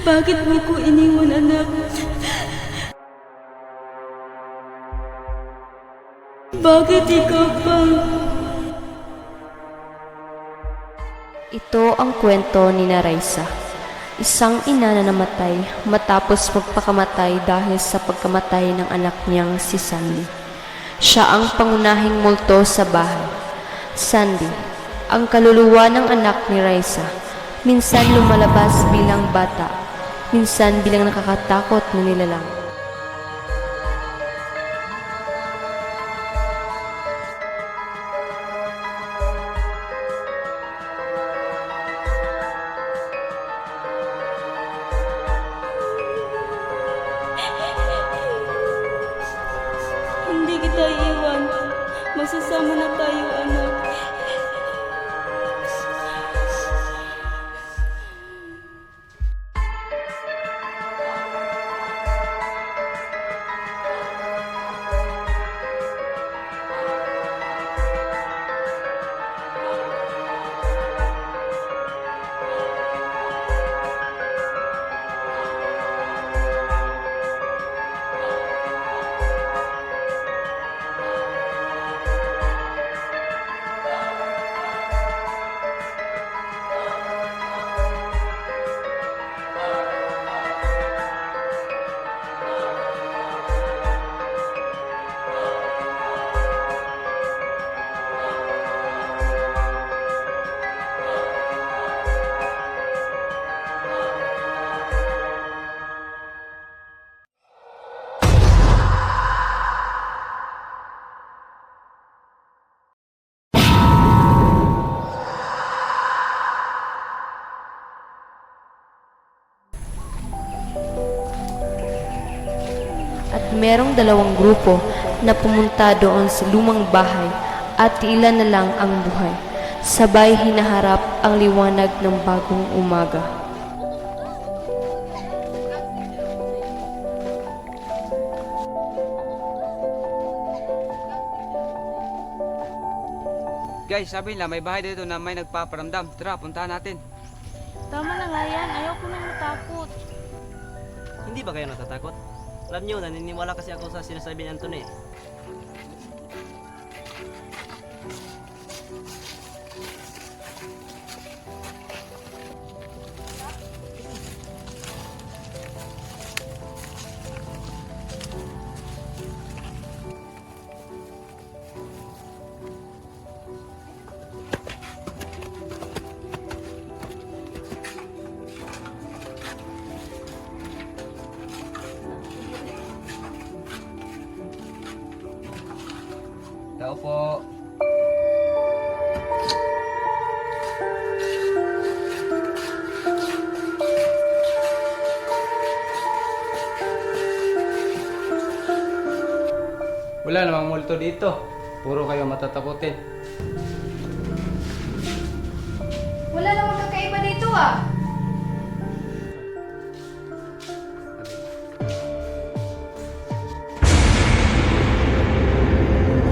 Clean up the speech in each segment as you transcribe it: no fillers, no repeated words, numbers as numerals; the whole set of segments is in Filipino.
Bakit mo ko iniwan, anak? Bakit ikaw pa? Ito ang kwento ni Raisa, isang ina na namatay matapos magpakamatay dahil sa pagkamatay ng anak niyang si Sandy. Siya ang pangunahing multo sa bahay. Sandy, ang kaluluwa ng anak ni Raisa, minsan lumalabas bilang bata, minsan bilang nakakatakot na nilalang. Hindi kita iwan. Magsasama na tayo, anak. At merong dalawang grupo na pumunta doon sa lumang bahay at ilan na lang ang buhay. Sabay hinaharap ang liwanag ng bagong umaga. Guys, sabi nila may bahay dito na may nagpaparamdam. Tara, puntahan natin. Tama na nga yan. Ayoko nang matakot. Hindi ba kayo natatakot? Alam nyo, naniniwala kasi ako sa sinasabi ni Anthony. Tao po. Wala namang multo dito. Puro kayo matatakutin. Wala namang kakaiba dito ah.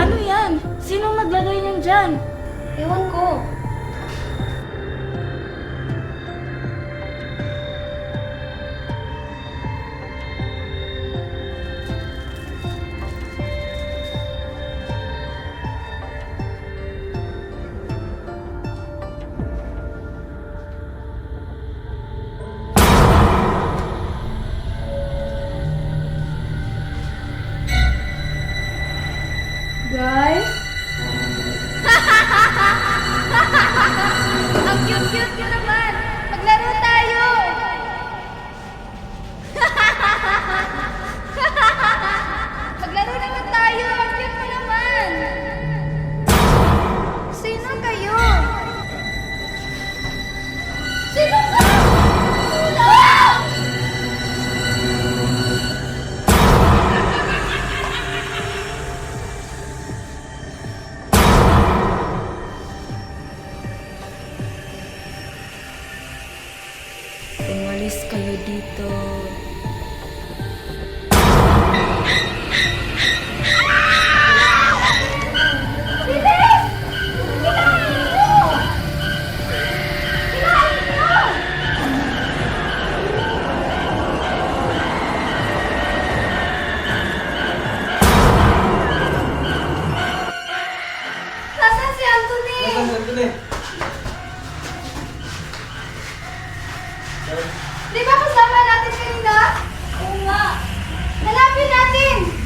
Ano yan? Sinong naglagay niyan dyan? Ewan ko. Guys? Di ba kasama natin kanina? Oo nga. Hanapin natin!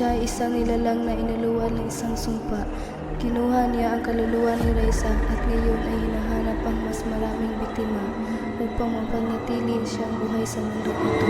Siya ay isang nilalang na inuluan ng isang sumpa. Kinuha niya ang kaluluwa ni Raisa at ngayon ay hinahanap ang mas maraming biktima upang mapanatili siyang buhay sa mundo ito.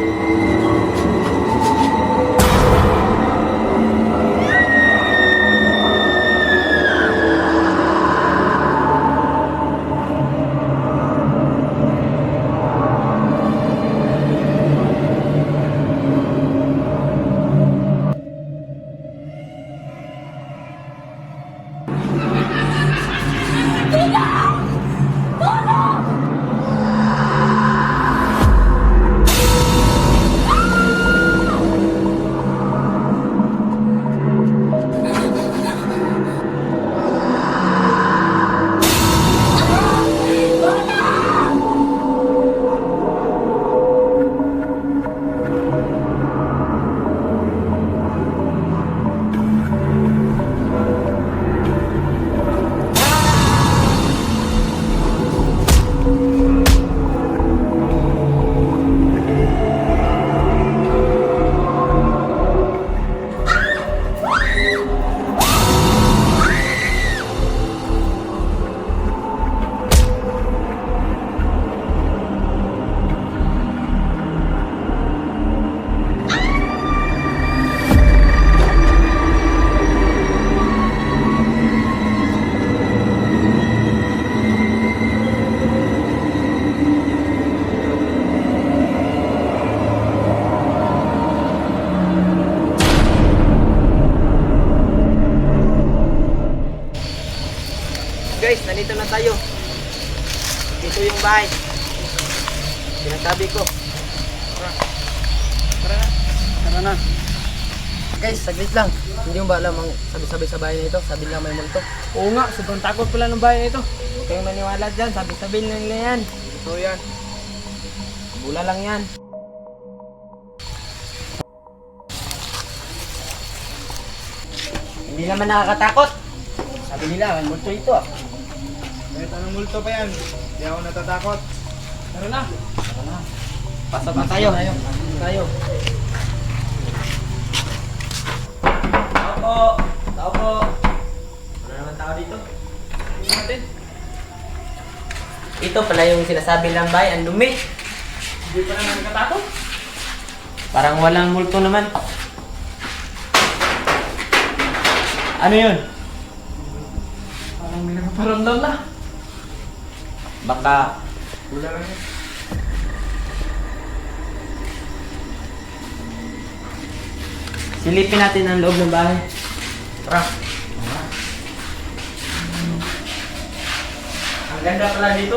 Guys, nandito na tayo. Ito yung bahay. Sinasabi ko. Tara na. Guys, saglit lang. Hindi mo ba alam ang sabi-sabi sa bahay na ito? Sabi nila may multo. Oo nga, sobrang takot pala ng bahay na ito. Huwag kayong maniwala dyan, sabi-sabi na nila yan. Ito yan. Bula lang yan. Hindi naman nakakatakot. Sabi nila, may multo ito ah. Kahit anong multo pa yan, hindi ako natatakot. Tara na. Pasok na tayo. Tayo. Tao po. Tao po. Wala naman tao dito. Tingnan natin. Ito pala yung sinasabi lang bay, ang dumi. Hindi pa naman nakatakot. Parang walang multo naman. Ano yun? Parang may nagpaparamdam na. Baka Bula lang yan. silipin natin ang loob ng bahay. Tara. Ang ganda pala dito.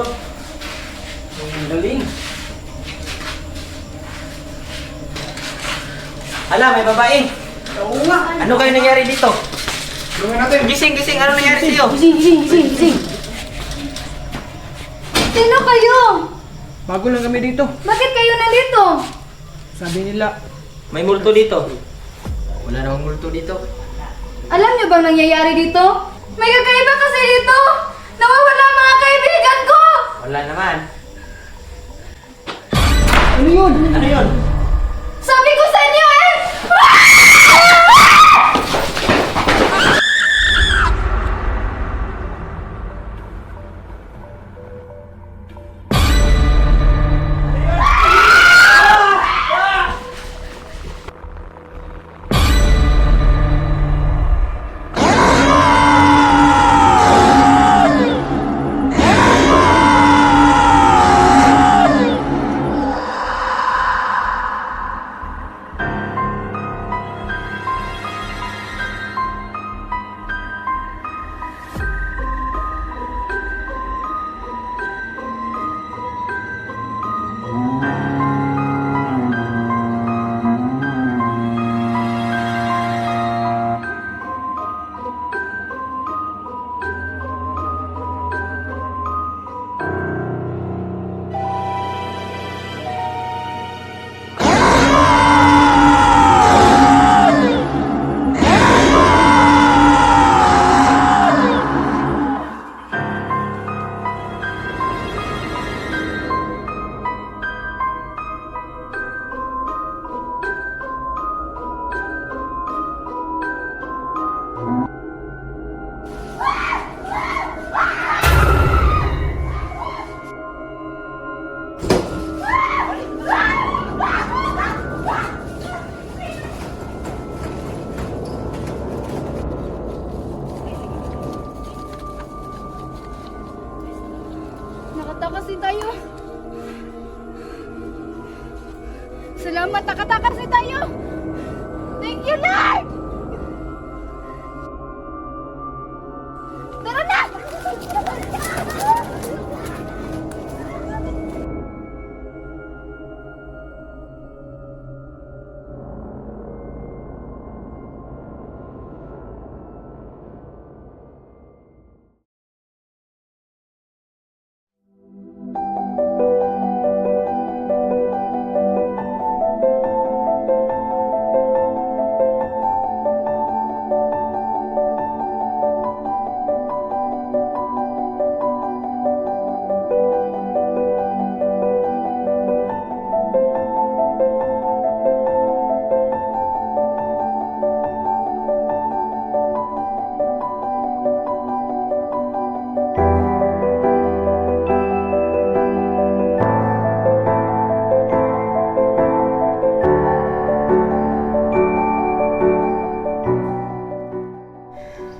Ang galing. Hala, may babae. Oo nga. Ano kayo nangyari dito? Tulungan natin. Gising, gising. Ano nangyari sa'yo? Sino kayo? Bago lang kami dito. Bakit kayo nandito? Sabi nila, May multo dito. Wala namang multo dito. Alam niyo bang nangyayari dito? May kakaiba kasi dito! Nawawala ang mga kaibigan ko! Wala naman. ano yun? Ano yun? Sabi ko sa inyo eh! din tayo. Salamat, nakatakas na tayo. Thank you, Lord! Tara na!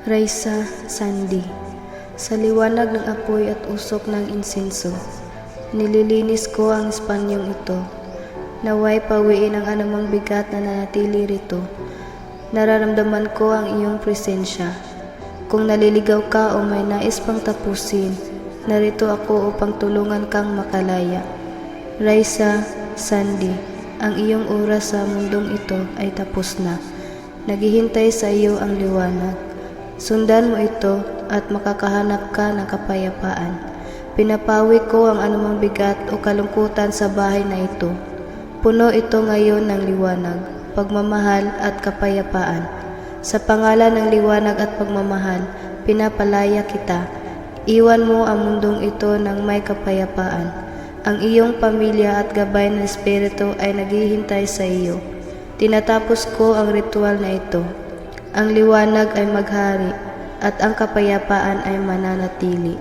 Raisa, Sandy. Sa liwanag ng apoy at usok ng insenso, nililinis ko ang espanyong ito. Naway pawiin ang anumang bigat na nanatili rito. Nararamdaman ko ang iyong presensya. Kung naliligaw ka o may nais pang tapusin, narito ako upang tulungan kang makalaya. Raisa, Sandy, ang iyong oras sa mundong ito ay tapos na. Naghihintay sa iyo ang liwanag. Sundan mo ito at makakahanap ka ng kapayapaan. Pinapawi ko ang anumang bigat o kalungkutan sa bahay na ito. Puno ito ngayon ng liwanag, pagmamahal at kapayapaan. Sa pangalan ng liwanag at pagmamahal, pinapalaya kita. Iwan mo ang mundong ito ng may kapayapaan. Ang iyong pamilya at gabay ng Espiritu ay naghihintay sa iyo. Tinatapos ko ang ritual na ito. Ang liwanag ay maghari at ang kapayapaan ay mananatili.